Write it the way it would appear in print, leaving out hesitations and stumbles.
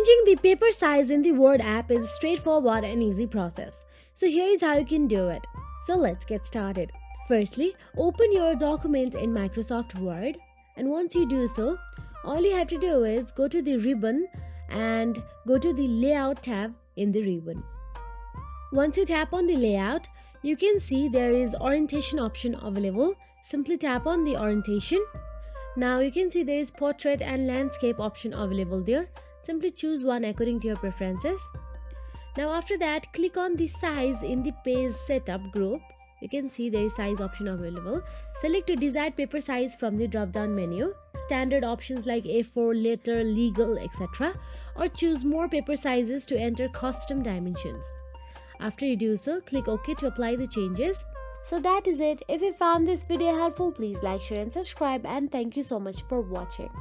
Changing the paper size in the Word app is a straightforward and easy process. So here is how you can do it. So let's get started. Firstly, open your document in Microsoft Word, and once you do so, all you have to do is go to the ribbon and go to the Layout tab in the ribbon. Once you tap on the Layout, you can see there is orientation option available. Simply tap on the orientation. Now you can see there is portrait and landscape option available there. Simply choose one according to your preferences. Now after that, click on the size in the page setup group. You can see there is size option available. Select your desired paper size from the drop down menu. Standard options like A4, letter, legal, etc. Or choose more paper sizes to enter custom dimensions. After you do so, click OK to apply the changes. So that is it. If you found this video helpful, please like, share and subscribe, and thank you so much for watching.